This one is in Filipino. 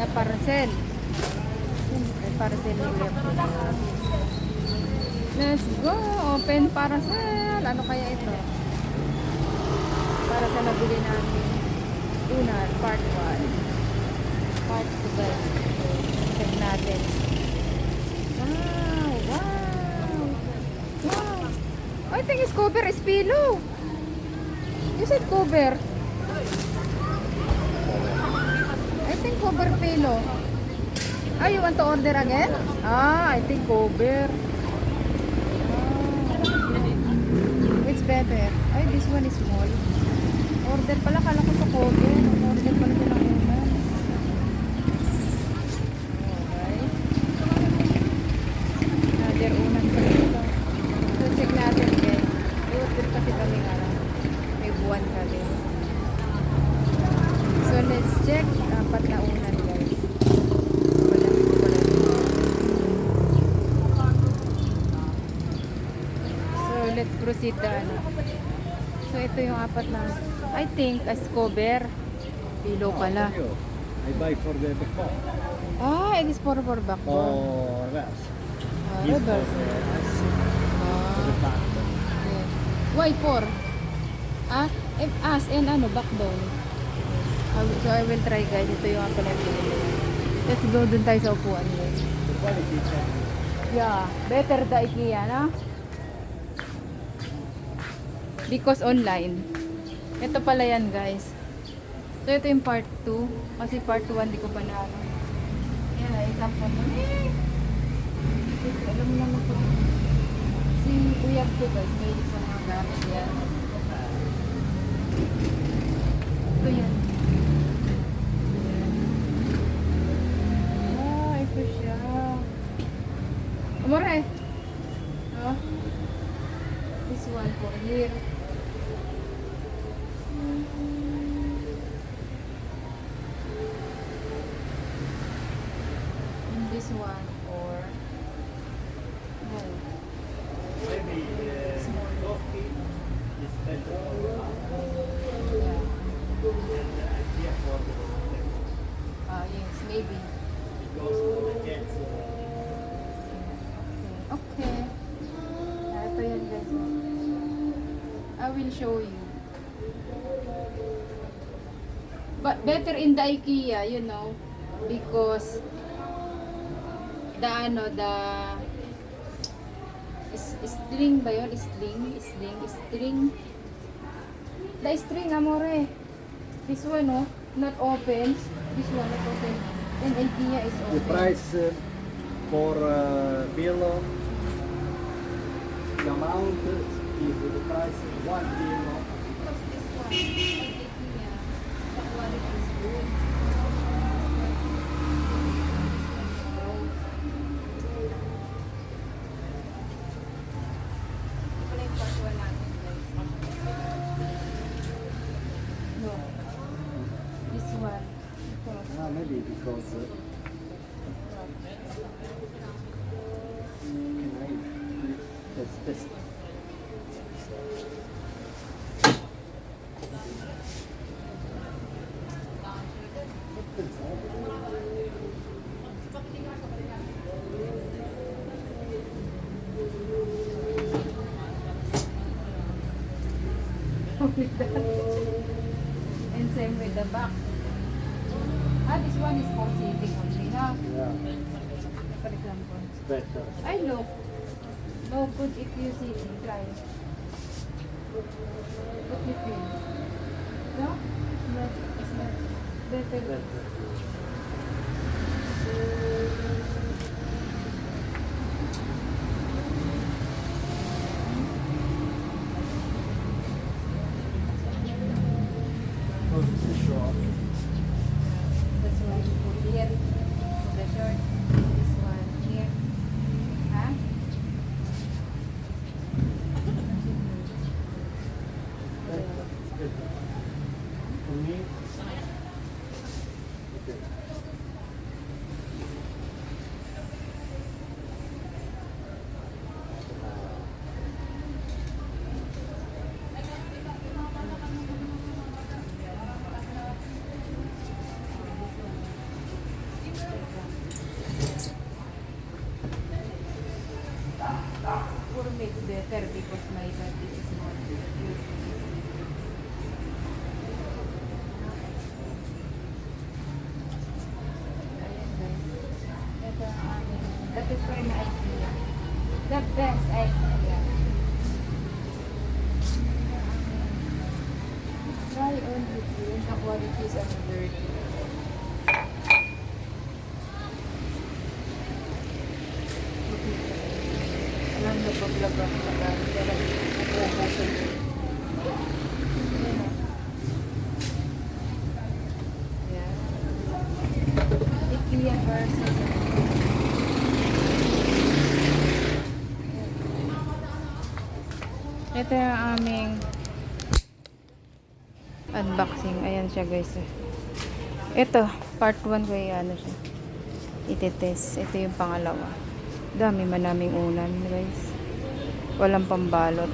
na parcel. May parcel nila. Let's go! Open parcel! Ano kaya ito? Para sa nabili natin. Lunar, part 1. Part 2 guys. Check natin. Wow! Wow! Wow! I think it's cover is pillow. You said cover. I think cover pillow. Ah, you want to order again? Ah, I think cover. Which better? Ay, this one is small. Order pala, kala ko sa cover. Order pala ko ng una. Okay. Another unang pala ito. So, check natin guys. I-order kasi kami nga. May buwan kami. So, let's check. Apat na unan guys. So, let's proceed na ano. So, ito yung apat na. I think as cover. Pillow pala. I buy for the backpack. Ah, it is for back. Or reverse. This for Reverse. for the back. Yes. Why for? Ah, as and ano, backbone. So I will try guys. Ito yung ako na pinili. Let's go dun tayo sa upuan guys. The quality check. Yeah, better the IKEA, no? Because online. Ito pala yan guys. So ito yung part 2. Kasi part 1 di ko pa na ano. Yan, isang po. Alam mo naman po. Si Kuya ko guys, may sa mga gamit yan. Ito yan. Ah, ito siya. Amore. Oh. This one for here. And this one for Maybe coffee is better for the back. yeah. And the idea for the Yes, maybe. because for the kids. Okay. Ito yan guys. I will show you. But better in the IKEA, you know, because the ano, the string ba yun? String. The string, amore. This one, no? Not open. This one, not open. Then IKEA is open. The price for pillow, the amount is the price 1 pillow. Because this one, like IKEA, the quality is good. Ito pala yung part 1 natin, guys. No. This one. Ito. Maybe because this With that. And same with the back. Ah, this one is for sitting only, ha? yeah, For example. it's better. I look. No good if you sitting. Try. What you feel? No? It's not. Better. Better. Because it's short. This one here. The short. This one here. Huh? It's better. For me, okay. on review. The quality is ano, dirty. Alam na pag-vlog ako sa gamit. Kaya nag-uubos ko. Ayan. IKEA versus ito yung aming unboxing. Ayan siya guys. Ito, part 1 ko ano siya. Itetest. Ito yung pangalawa. Dami man naming unan guys. Walang pambalot.